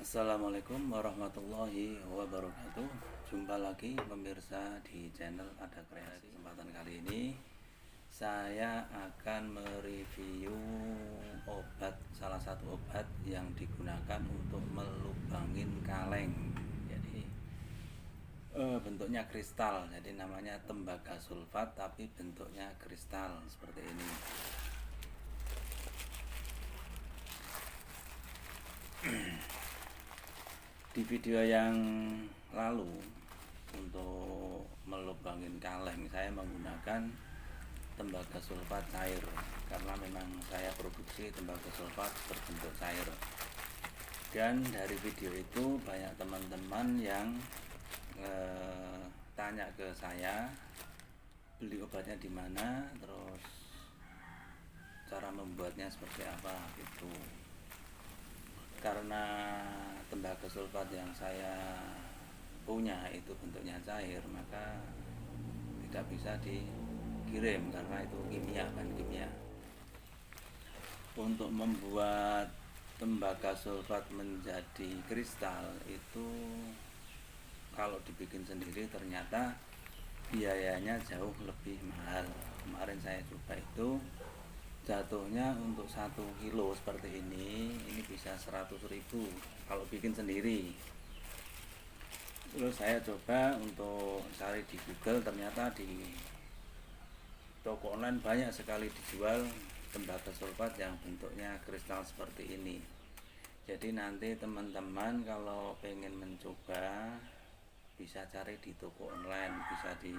Assalamualaikum warahmatullahi wabarakatuh. Jumpa lagi pemirsa di channel Ada Kreasi. Kesempatan kali ini saya akan mereview salah satu obat yang digunakan untuk melubangin kaleng. Jadi bentuknya kristal, jadi namanya tembaga sulfat tapi bentuknya kristal seperti ini. Di video yang lalu untuk melubangin kaleng saya menggunakan tembaga sulfat cair karena memang saya produksi tembaga sulfat berbentuk cair. Dan dari video itu banyak teman-teman yang tanya ke saya beli obatnya di mana, terus cara membuatnya seperti apa gitu. Karena tembaga sulfat yang saya punya itu bentuknya cair, maka tidak bisa dikirim karena itu kimia, kan kimia. Untuk membuat tembaga sulfat menjadi kristal itu kalau dibikin sendiri ternyata biayanya jauh lebih mahal. Kemarin saya coba itu jatuhnya untuk 1 kilo seperti ini bisa 100.000 kalau bikin sendiri. Terus saya coba untuk cari di Google, ternyata di toko online banyak sekali dijual tembaga sulfat yang bentuknya kristal seperti ini. Jadi nanti teman-teman kalau pengen mencoba bisa cari di toko online, bisa di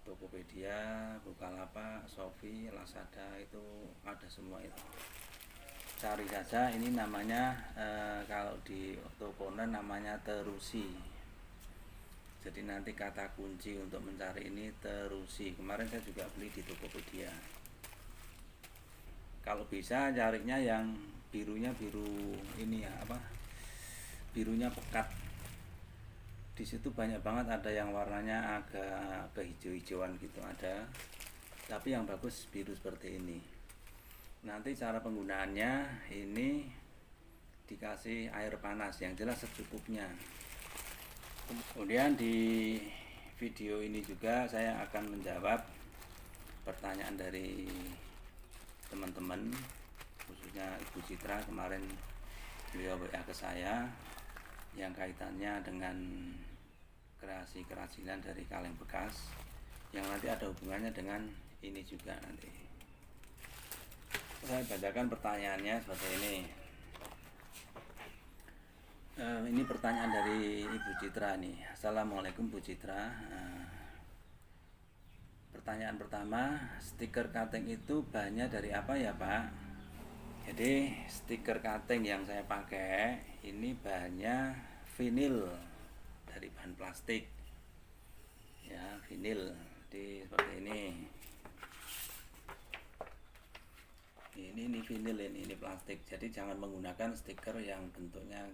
Tokopedia, Bukalapak, Shopee, Lazada, itu ada semua itu. Cari saja, ini namanya kalau di toko online namanya terusi. Jadi nanti kata kunci untuk mencari ini terusi. Kemarin saya juga beli di Tokopedia. Kalau bisa carinya yang birunya biru ini ya, birunya pekat. Di situ banyak banget, ada yang warnanya agak kehijau-hijauan gitu ada, tapi yang bagus biru seperti ini. Nanti cara penggunaannya ini dikasih air panas yang jelas secukupnya. Kemudian di video ini juga saya akan menjawab pertanyaan dari teman-teman, khususnya Ibu Citra. Kemarin beliau WA ke saya yang kaitannya dengan kreasi kerajinan dari kaleng bekas, yang nanti ada hubungannya dengan ini juga. Nanti saya bacakan pertanyaannya seperti ini. Ini pertanyaan dari Ibu Citra nih. Assalamualaikum Bu Citra. Pertanyaan pertama, stiker cutting itu bahannya dari apa ya Pak? Jadi stiker cutting yang saya pakai ini bahannya vinil, dari bahan plastik ya, vinil. Jadi seperti ini vinil, ini plastik. Jadi jangan menggunakan stiker yang bentuknya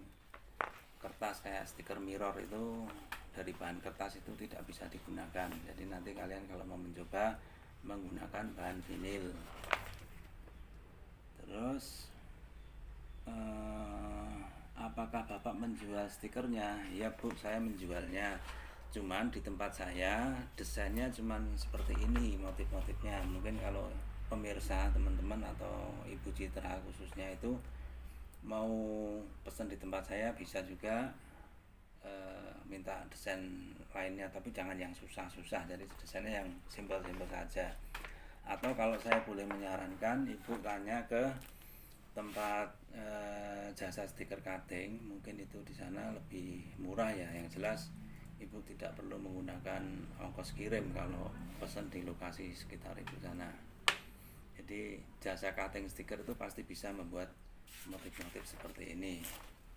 kertas kayak stiker mirror, itu dari bahan kertas itu tidak bisa digunakan. Jadi nanti kalian kalau mau mencoba menggunakan bahan vinil. Terus apakah Bapak menjual stikernya? Ya Bu, saya menjualnya. Cuman di tempat saya desainnya cuman seperti ini motif-motifnya. Mungkin kalau pemirsa, teman-teman atau Ibu Citra khususnya itu mau pesan di tempat saya bisa juga minta desain lainnya, tapi jangan yang susah-susah. Jadi desainnya yang simpel-simpel saja. Atau kalau saya boleh menyarankan, Ibu tanya ke tempat jasa stiker cutting, mungkin itu di sana lebih murah ya. Yang jelas Ibu tidak perlu menggunakan ongkos kirim kalau pesan di lokasi sekitar Ibu sana. Jadi jasa cutting stiker itu pasti bisa membuat motif-motif seperti ini.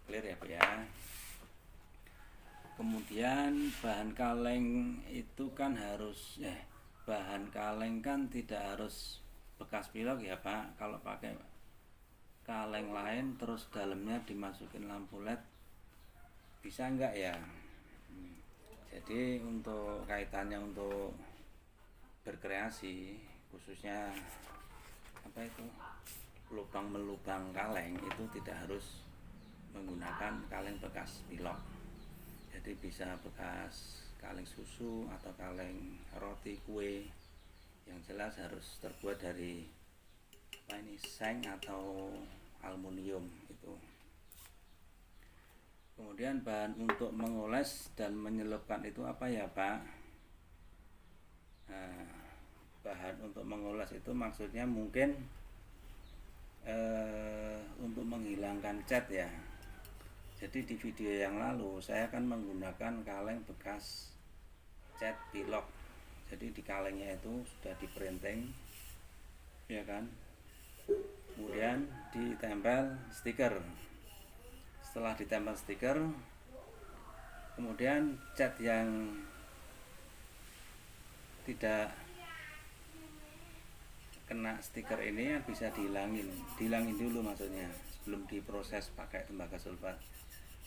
Clear ya Bu ya. Kemudian bahan kaleng itu kan harus bahan kaleng kan tidak harus bekas pilok ya Pak. Kalau pakai kaleng lain terus dalamnya dimasukin lampu LED bisa enggak ya? Jadi untuk kaitannya untuk berkreasi, khususnya lubang melubang kaleng, itu tidak harus menggunakan kaleng bekas pilok. Jadi bisa bekas kaleng susu atau kaleng roti kue, yang jelas harus terbuat dari seng atau aluminium itu. Kemudian bahan untuk mengoles dan menyelupkan itu apa ya Pak? Nah, bahan untuk mengoles itu maksudnya mungkin untuk menghilangkan cat ya. Jadi di video yang lalu saya akan menggunakan kaleng bekas cat pilok. Jadi di kalengnya itu sudah diprinting, ya kan? Kemudian ditempel stiker. Setelah ditempel stiker, kemudian cat yang tidak kena stiker ini bisa dihilangin dulu maksudnya sebelum diproses pakai tembaga sulfat.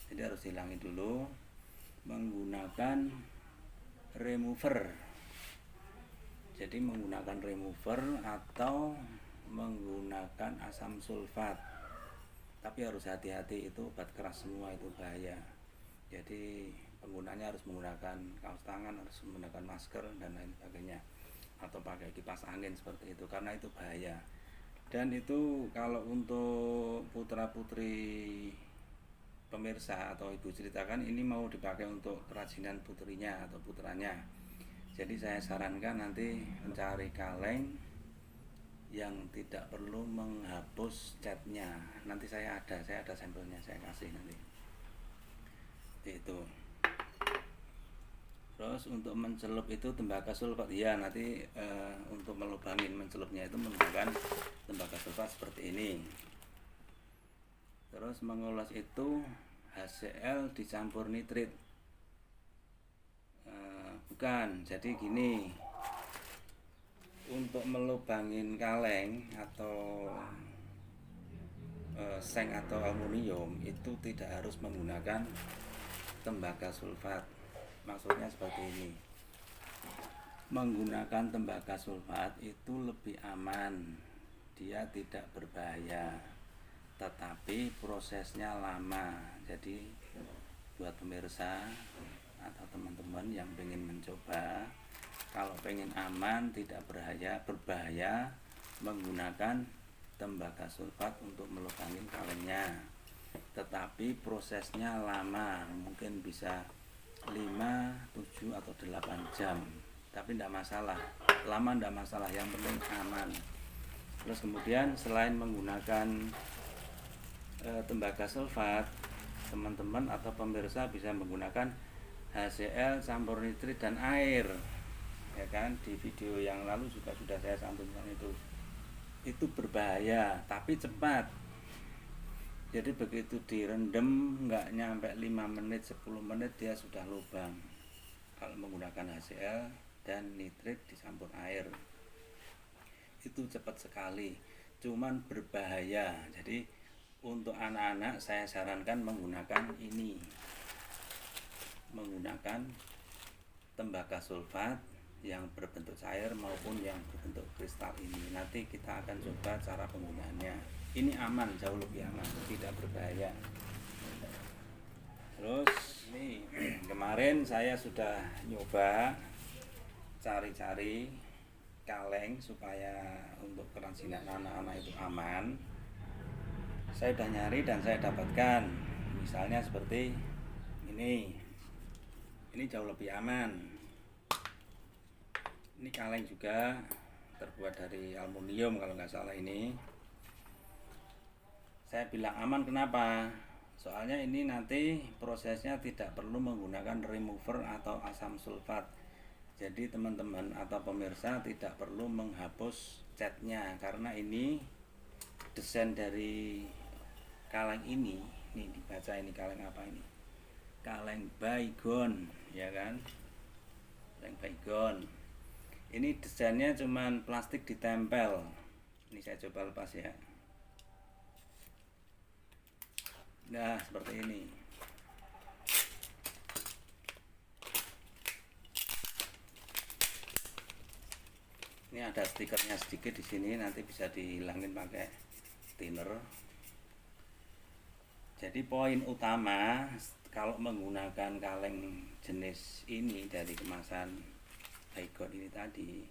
Jadi harus dihilangin dulu menggunakan remover. Jadi menggunakan remover atau menggunakan asam sulfat. Tapi harus hati-hati, itu obat keras semua, itu bahaya. Jadi penggunanya harus menggunakan kaos tangan, harus menggunakan masker dan lain sebagainya, atau pakai kipas angin seperti itu, karena itu bahaya. Dan itu kalau untuk putra-putri pemirsa atau ibu ceritakan, ini mau dipakai untuk kerajinan putrinya atau putranya. Jadi saya sarankan nanti mencari kaleng yang tidak perlu menghapus catnya. Nanti saya ada sampelnya, saya kasih nanti. Itu. Terus untuk mencelup itu tembaga sulfat ya, nanti untuk melubangin mencelupnya itu menggunakan tembaga sulfat seperti ini. Terus mengoles itu HCl dicampur nitrit. Bukan, jadi gini, untuk melubangin kaleng atau seng atau aluminium itu tidak harus menggunakan tembaga sulfat. Maksudnya seperti ini, menggunakan tembaga sulfat itu lebih aman, dia tidak berbahaya, tetapi prosesnya lama. Jadi buat pemirsa atau teman-teman yang ingin mencoba, kalau pengen aman tidak berbahaya menggunakan tembaga sulfat untuk melubangin kalengnya, tetapi prosesnya lama, mungkin bisa 5, 7 atau 8 jam. Tapi tidak masalah, lama tidak masalah, yang penting aman. Terus kemudian selain menggunakan tembaga sulfat, teman-teman atau pemirsa bisa menggunakan HCl campur nitrit dan air, ya kan? Di video yang lalu juga sudah saya sampaikan itu berbahaya tapi cepat. Jadi begitu direndam nggak nyampe 5 menit 10 menit dia sudah lubang kalau menggunakan HCl dan nitrit dicampur air. Itu cepat sekali, cuman berbahaya. Jadi untuk anak-anak saya sarankan menggunakan ini, menggunakan tembaga sulfat yang berbentuk cair maupun yang berbentuk kristal ini. Nanti kita akan coba cara penggunaannya. Ini aman, jauh lebih aman, tidak berbahaya. Terus ini kemarin saya sudah nyoba cari-cari kaleng supaya untuk kerajinan anak-anak itu aman. Saya sudah nyari dan saya dapatkan, misalnya seperti ini jauh lebih aman. Ini kaleng juga terbuat dari aluminium kalau nggak salah ini. Saya bilang aman kenapa? Soalnya ini nanti prosesnya tidak perlu menggunakan remover atau asam sulfat. Jadi teman-teman atau pemirsa tidak perlu menghapus catnya, karena ini desain dari kaleng ini dibaca ini kaleng apa ini? Kaleng baygon, ya kan? Kaleng baygon. Ini desainnya cuman plastik ditempel. Ini saya coba lepas ya. Nah, seperti ini. Ini ada stikernya sedikit di sini, nanti bisa dihilangin pakai thinner. Jadi poin utama kalau menggunakan kaleng jenis ini dari kemasan Baygon ini tadi,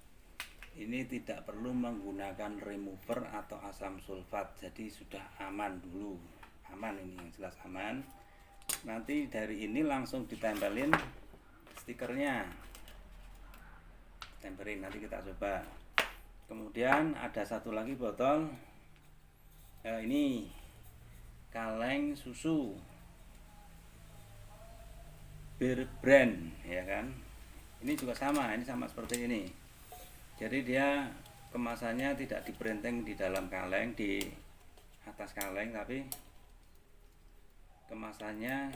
ini tidak perlu menggunakan remover atau asam sulfat, jadi sudah aman dulu. Aman, ini yang jelas aman. Nanti dari ini langsung ditempelin stikernya, tempelin, nanti kita coba. Kemudian ada satu lagi botol, ini kaleng susu Bear Brand, ya kan. Ini juga sama, ini sama seperti ini. Jadi dia kemasannya tidak diberenteng di dalam kaleng, di atas kaleng, tapi kemasannya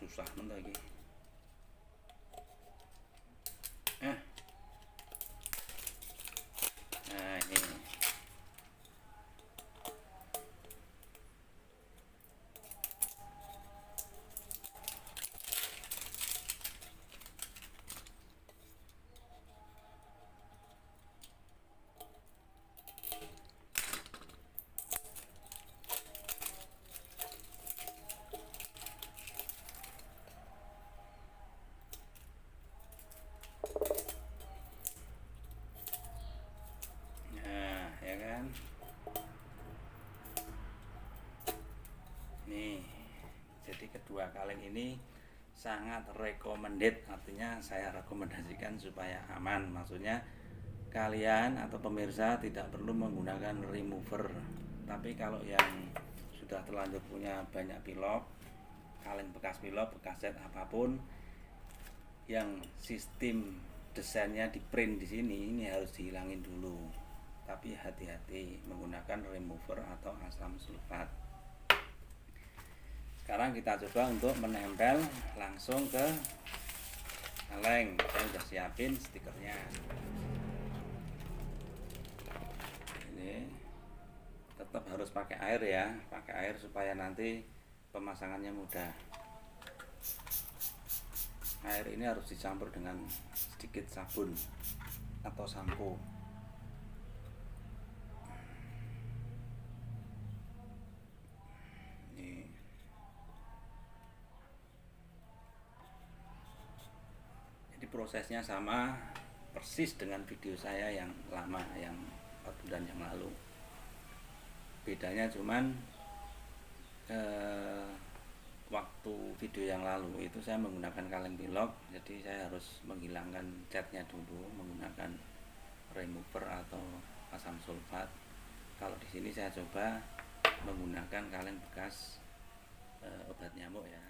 susah lagi. Nah ini. Nih, jadi kedua kaleng ini sangat recommended, artinya saya rekomendasikan supaya aman. Maksudnya kalian atau pemirsa tidak perlu menggunakan remover. Tapi kalau yang sudah terlanjur punya banyak pilok, kaleng bekas pilok, bekas set apapun, yang sistem desainnya di print di sini, ini harus dihilangin dulu. Tapi hati-hati menggunakan remover atau asam sulfat. Sekarang kita coba untuk menempel langsung ke kaleng. Saya sudah siapin stikernya. Ini tetap harus pakai air ya, pakai air supaya nanti pemasangannya mudah. Air ini harus dicampur dengan sedikit sabun atau sampo. Prosesnya sama persis dengan video saya yang lama, yang 4 bulan yang lalu. Bedanya cuman waktu video yang lalu itu saya menggunakan kaleng pilok, jadi saya harus menghilangkan catnya dulu menggunakan remover atau asam sulfat. Kalau di sini saya coba menggunakan kaleng bekas obat nyamuk ya.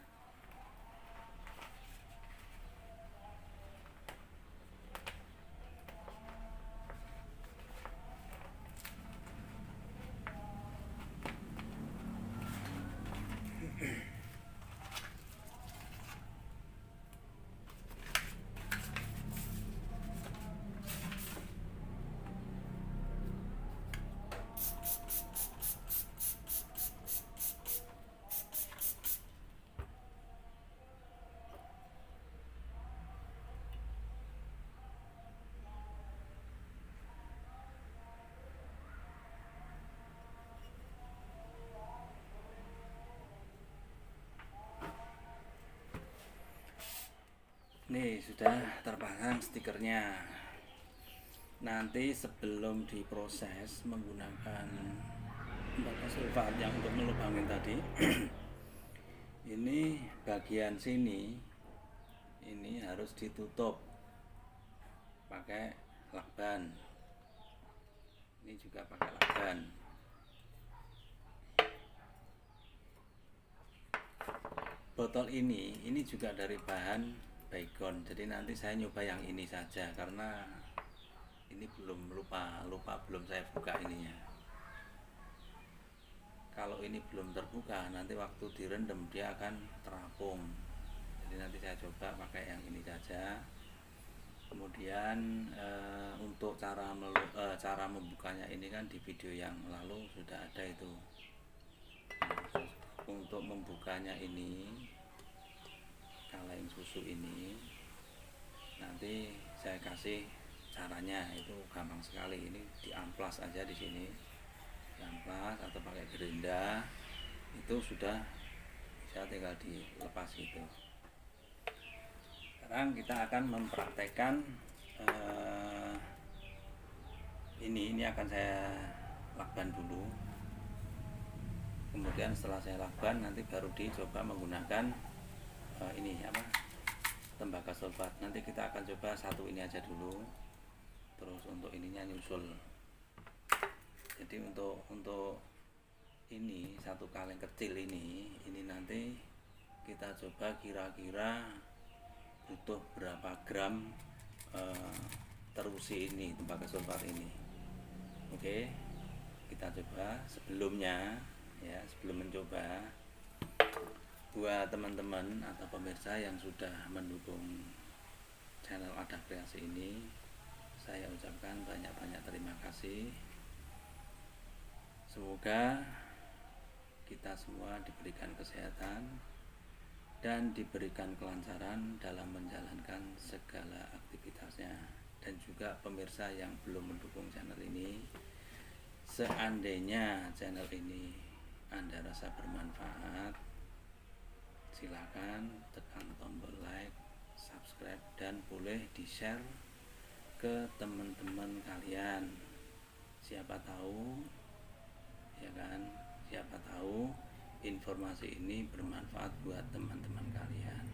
Nih sudah terpasang stikernya. Nanti sebelum diproses menggunakan bahan sulfat yang untuk melubangin tadi ini bagian sini ini harus ditutup pakai lakban. Ini juga pakai lakban. Botol ini juga dari bahan Baygon, jadi nanti saya nyoba yang ini saja karena ini belum lupa belum saya buka ininya. Kalau ini belum terbuka, nanti waktu direndam dia akan terapung. Jadi nanti saya coba pakai yang ini saja. Kemudian untuk cara membukanya ini kan di video yang lalu sudah ada itu. Untuk membukanya ini kaleng susu ini nanti saya kasih caranya, itu gampang sekali. Ini diamplas aja di sini, diamplas atau pakai gerinda itu itu sudah bisa tinggal dilepas itu. Sekarang kita akan mempraktekkan ini akan saya lakban dulu, kemudian setelah saya lakban nanti baru dicoba menggunakan ini apa, tembaga sulfat. Nanti kita akan coba satu ini aja dulu, terus untuk ininya nyusul. Jadi untuk ini satu kaleng kecil ini nanti kita coba kira-kira butuh berapa gram terusi ini, tembaga sulfat ini. Oke, kita coba. Sebelumnya ya, sebelum mencoba, buat teman-teman atau pemirsa yang sudah mendukung channel Ada Kreasi ini, saya ucapkan banyak-banyak terima kasih. Semoga kita semua diberikan kesehatan dan diberikan kelancaran dalam menjalankan segala aktivitasnya. Dan juga pemirsa yang belum mendukung channel ini, seandainya channel ini Anda rasa bermanfaat, silakan tekan tombol like, subscribe, dan boleh di-share ke teman-teman kalian. Siapa tahu, ya kan, siapa tahu informasi ini bermanfaat buat teman-teman kalian.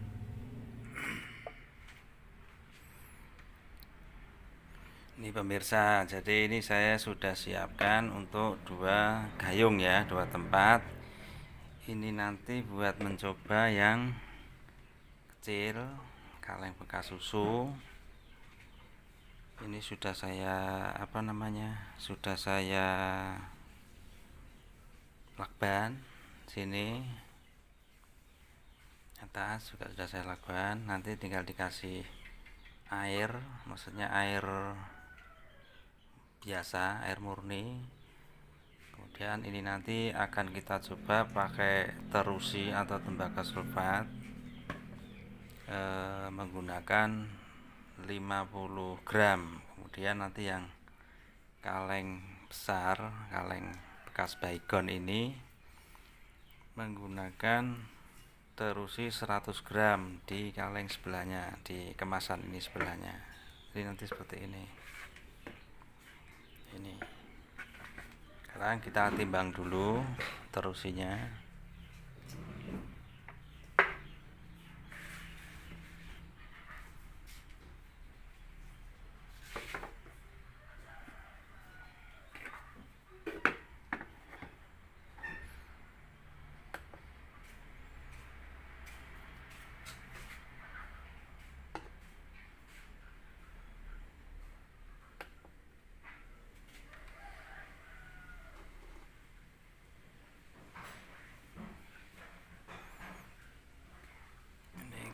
Ini pemirsa, jadi ini saya sudah siapkan untuk 2 gayung ya, 2 tempat. Ini nanti buat mencoba yang kecil, kaleng bekas susu. Ini sudah saya sudah saya lakban. Sini atas juga sudah saya lakban. Nanti tinggal dikasih air, maksudnya air biasa, air murni. Kemudian ini nanti akan kita coba pakai terusi atau tembaga sulfat menggunakan 50 gram. Kemudian nanti yang kaleng besar, kaleng bekas baygon ini menggunakan terusi 100 gram di kaleng sebelahnya, di kemasan ini sebelahnya. Jadi nanti seperti ini. Ini sekarang kita timbang dulu terusinya.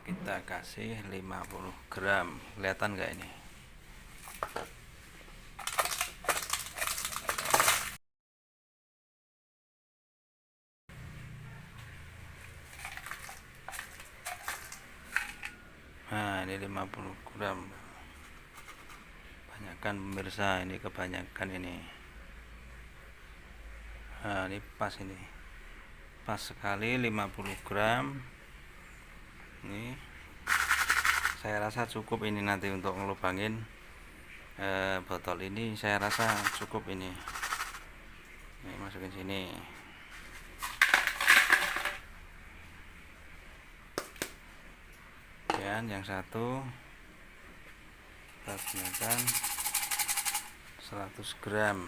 Kita kasih 50 gram. Kelihatan nggak ini? Nah, ini 50 gram. Banyakkan pemirsa, ini kebanyakan ini. Nah, ini pas ini. Pas sekali 50 gram. Ini saya rasa cukup ini nanti untuk ngelubangin botol ini. Saya rasa cukup ini. Ini masukin sini. Dan yang satu kita gunakan 100 gram.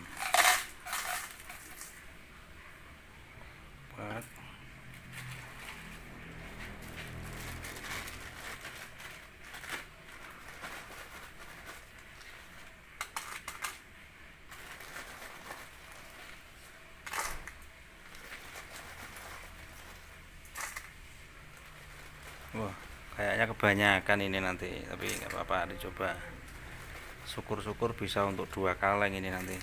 Wah, kayaknya kebanyakan ini nanti, tapi nggak apa-apa, dicoba. Syukur-syukur bisa untuk 2 kaleng ini nanti.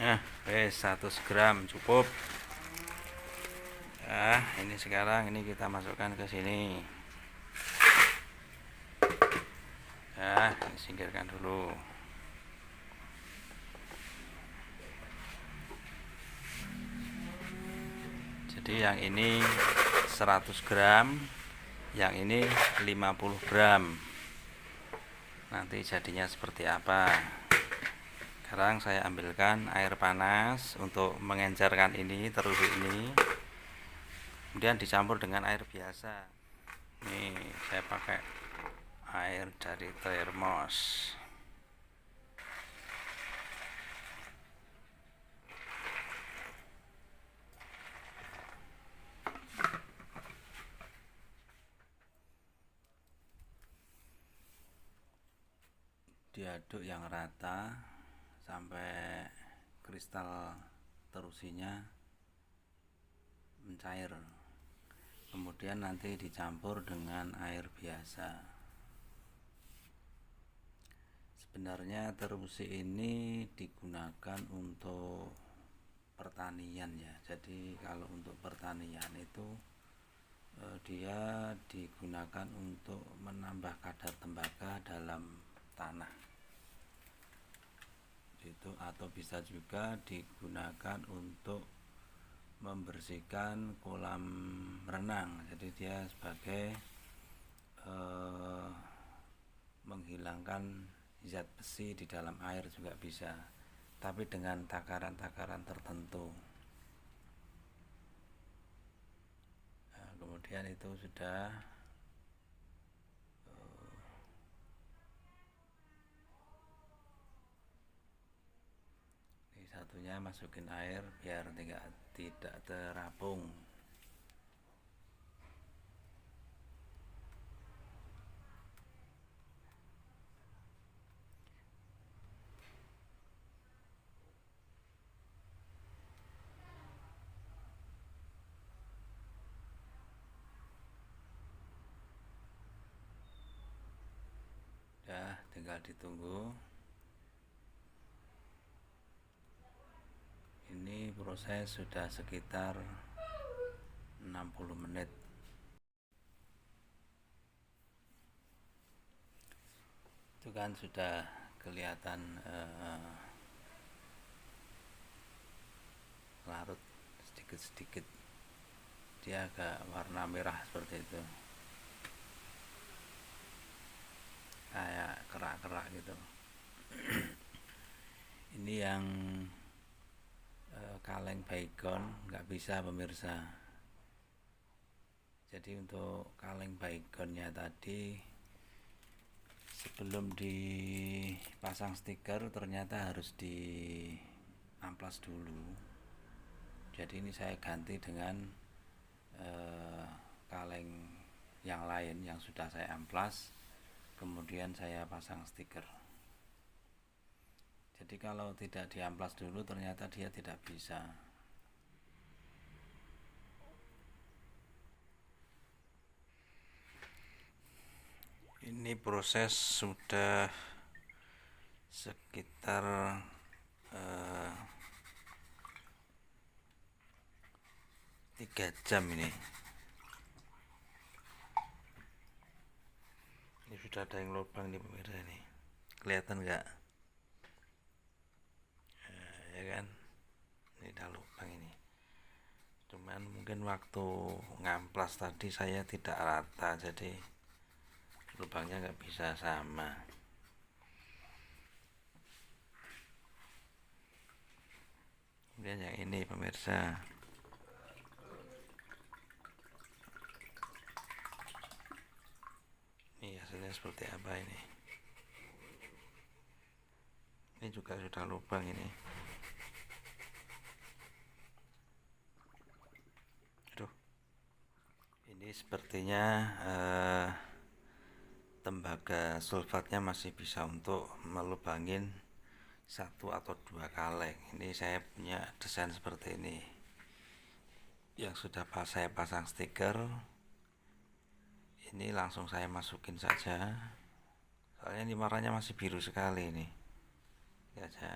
Nah, 100 gram cukup. Nah, ini sekarang ini kita masukkan ke sini. Nah, singkirkan dulu. Jadi yang ini 100 gram, yang ini 50 gram. Nanti jadinya seperti apa? Sekarang saya ambilkan air panas untuk mengencerkan ini, terus ini. Kemudian dicampur dengan air biasa. Nih, saya pakai air dari termos. Diaduk yang rata sampai kristal terusinya mencair. Kemudian nanti dicampur dengan air biasa. Sebenarnya terusi ini digunakan untuk pertanian ya. Jadi kalau untuk pertanian itu dia digunakan untuk menambah kadar tembaga dalam tanah. Itu atau bisa juga digunakan untuk membersihkan kolam renang. Jadi dia sebagai menghilangkan zat besi di dalam air juga bisa, tapi dengan takaran-takaran tertentu. Nah, kemudian itu sudah ini satunya masukin air biar tidak terapung. Ya, tinggal ditunggu. Ini proses sudah sekitar 60 menit. Itu kan sudah kelihatan larut sedikit-sedikit. Dia agak warna merah seperti itu. Kayak kerak-kerak gitu. Ini yang kaleng baygon nggak bisa pemirsa. Jadi untuk kaleng baygonnya tadi sebelum dipasang stiker ternyata harus diamplas dulu. Jadi ini saya ganti dengan kaleng yang lain yang sudah saya amplas, kemudian saya pasang stiker. Jadi kalau tidak diamplas dulu ternyata dia tidak bisa. Ini proses sudah sekitar 3 jam ini. Ini sudah ada yang lubang nih pemirsa ini. Kelihatan nggak? Ya kan? Ini ada lubang ini. Cuman mungkin waktu ngamplas tadi saya tidak rata, jadi lubangnya nggak bisa sama. Kemudian yang ini pemirsa. Ini hasilnya seperti apa ini? Ini juga sudah lubang ini. Aduh. Ini sepertinya tembaga sulfatnya masih bisa untuk melubangin 1 atau 2 kaleng. Ini saya punya desain seperti ini. Yang sudah saya pasang stiker. Ini langsung saya masukin saja. Soalnya ini warnanya masih biru sekali ini. Ya aja.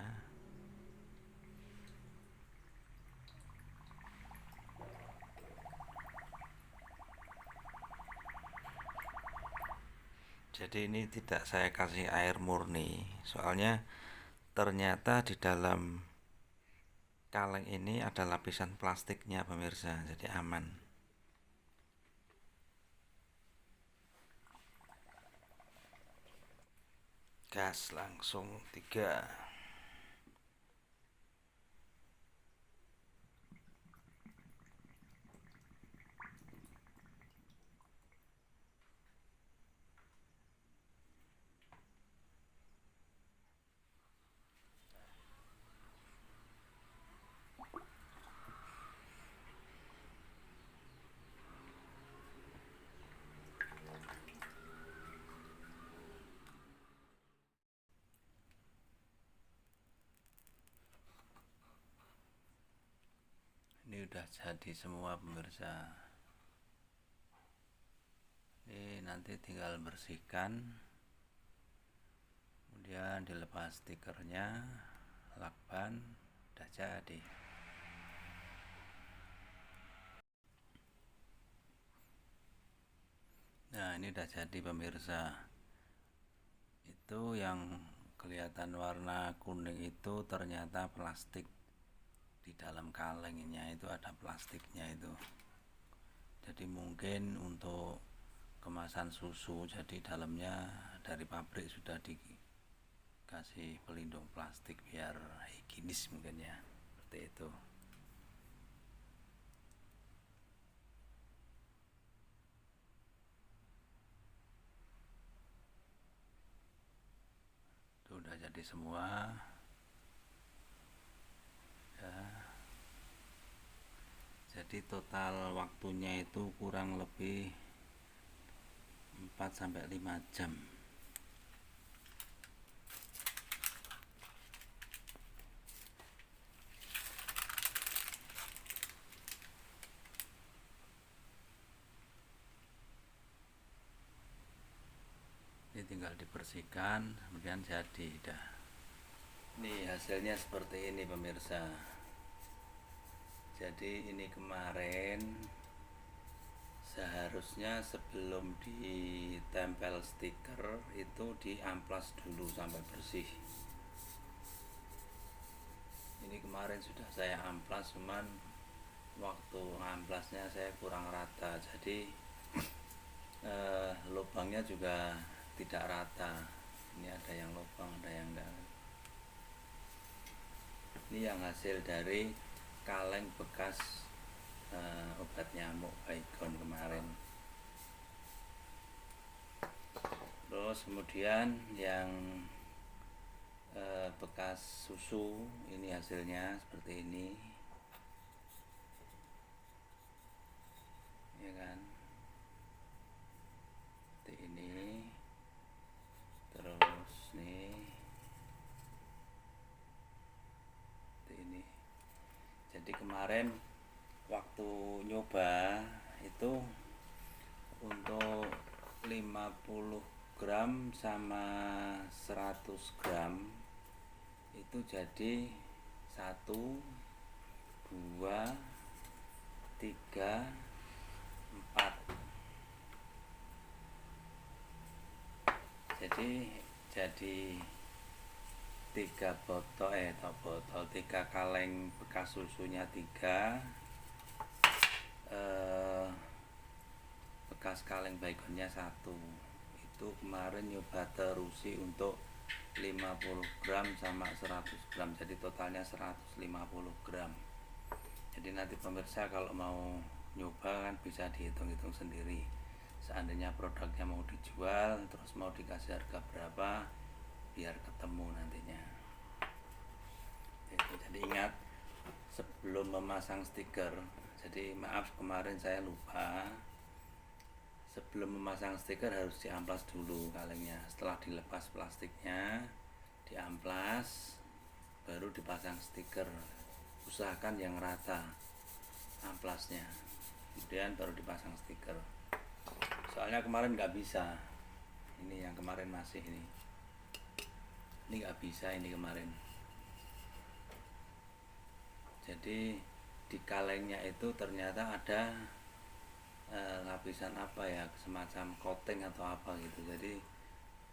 Jadi ini tidak saya kasih air murni, soalnya ternyata di dalam Kaleng ini ada lapisan plastiknya pemirsa, jadi aman. Gas langsung 3. Ini udah jadi semua pemirsa. Ini nanti tinggal bersihkan, kemudian dilepas stikernya, lakban, udah jadi. Nah, ini udah jadi pemirsa. Itu yang kelihatan warna kuning itu ternyata plastik. Di dalam kalengnya itu ada plastiknya itu. Jadi mungkin untuk kemasan susu, jadi dalamnya dari pabrik sudah dikasih pelindung plastik biar higienis mungkin ya, seperti itu. Itu udah jadi semua ya. Jadi total waktunya itu kurang lebih 4-5 jam. Ini tinggal dibersihkan, kemudian jadi dah. Ini hasilnya seperti ini pemirsa. Jadi ini kemarin seharusnya sebelum ditempel stiker itu diamplas dulu sampai bersih. Ini kemarin sudah saya amplas, cuman waktu amplasnya saya kurang rata, jadi lubangnya juga tidak rata. Ini ada yang lubang, ada yang enggak. Ini yang hasil dari kaleng bekas obat nyamuk Baygon kemarin. Terus kemudian yang bekas susu, ini hasilnya seperti ini ya kan, seperti ini. Terus nih seperti ini. Jadi kemarin waktu nyoba itu untuk 50 gram sama 100 gram itu jadi 1, 2, 3, 4. Jadi 3 botol 3 kaleng bekas susunya 3, bekas kaleng Baygonnya 1. Itu kemarin nyoba terusi untuk 50 gram sama 100 gram, jadi totalnya 150 gram. Jadi nanti pemirsa kalau mau nyoba kan bisa dihitung-hitung sendiri. Seandainya produknya mau dijual, terus mau dikasih harga berapa, biar ketemu nantinya. Jadi ingat sebelum memasang stiker, jadi maaf kemarin saya lupa, sebelum memasang stiker harus diamplas dulu kalengnya. Setelah dilepas plastiknya, diamplas, baru dipasang stiker. Usahakan yang rata amplasnya, kemudian baru dipasang stiker. Soalnya kemarin nggak bisa. Ini yang kemarin masih ini nggak bisa ini kemarin. Jadi di kalengnya itu ternyata ada lapisan apa ya, semacam coating atau apa gitu, jadi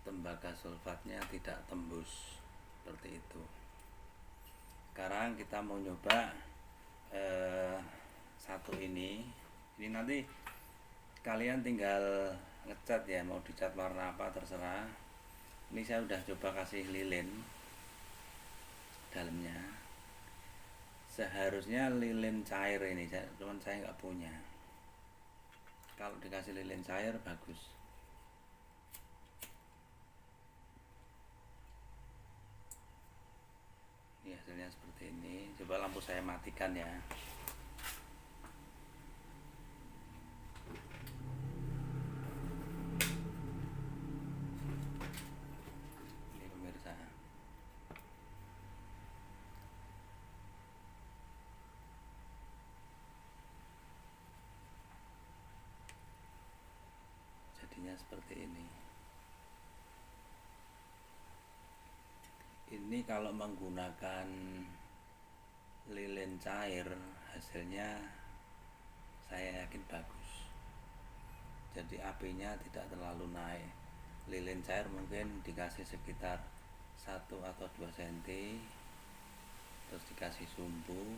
tembaga sulfatnya tidak tembus, seperti itu. sekarang kita mau nyoba satu ini nanti kalian tinggal ngecat ya, mau dicat warna apa terserah. Ini saya udah coba kasih lilin dalamnya, seharusnya lilin cair ini, cuman saya nggak punya. Kalau dikasih lilin cair bagus. Ini hasilnya seperti ini. Coba lampu saya matikan ya. Ini pemirsa. Jadinya seperti ini. Ini kalau menggunakan lilin cair hasilnya saya yakin bagus. Jadi apinya tidak terlalu naik. Lilin cair mungkin dikasih sekitar 1 atau 2 cm, terus dikasih sumbu,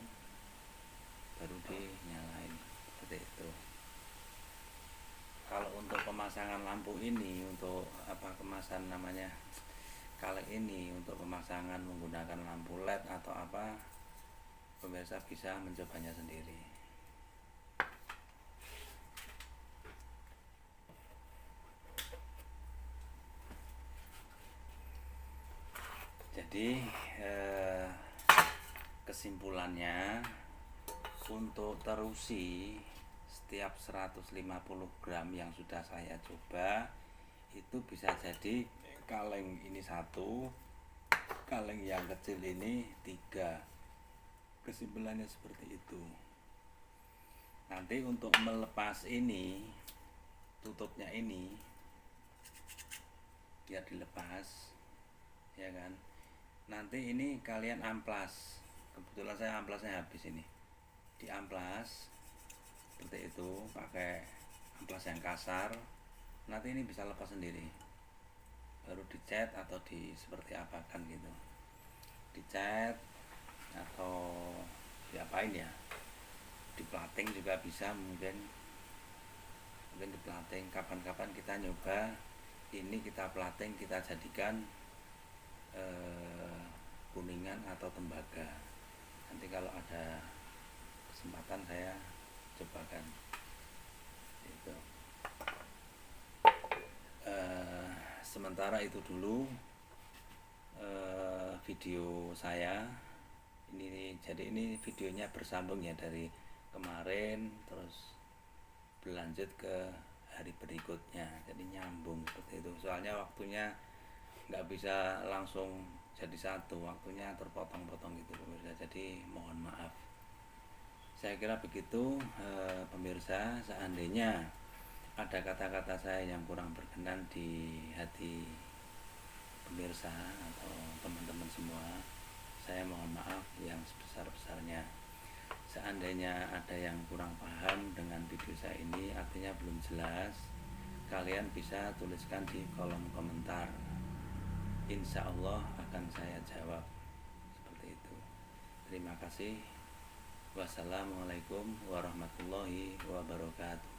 baru dinyalain seperti itu. Kalau untuk pemasangan lampu ini, untuk apa kemasan namanya, kalau ini untuk pemasangan menggunakan lampu LED atau apa, pemirsa bisa mencobanya sendiri. Jadi kesimpulannya, untuk terusi setiap 150 gram yang sudah saya coba itu bisa jadi kaleng ini 1, kaleng yang kecil ini 3. Kesimpulannya seperti itu. Nanti untuk melepas ini, tutupnya ini biar dilepas ya kan, nanti ini kalian amplas. Kebetulan saya amplasnya habis, ini diamplas seperti itu, pakai amplas yang kasar. Nanti ini bisa lepas sendiri, baru dicat atau di seperti apa kan gitu, dicat atau diapain ya, diplating juga bisa, mungkin diplating. Kapan-kapan kita nyoba ini, kita plating, kita jadikan kuningan atau tembaga. Nanti kalau ada kesempatan saya cobakan itu. Sementara itu dulu video saya ini. Jadi ini videonya bersambung ya, dari kemarin terus berlanjut ke hari berikutnya, jadi nyambung seperti itu. Soalnya waktunya nggak bisa langsung jadi satu, waktunya terpotong-potong gitu pemirsa, jadi mohon maaf. Saya kira begitu pemirsa. Seandainya ada kata-kata saya yang kurang berkenan di hati pemirsa atau teman-teman semua, saya mohon maaf yang sebesar-besarnya. Seandainya ada yang kurang paham dengan video saya ini, artinya belum jelas, kalian bisa tuliskan di kolom komentar. Insya Allah akan saya jawab seperti itu. Terima kasih. Wassalamualaikum warahmatullahi wabarakatuh.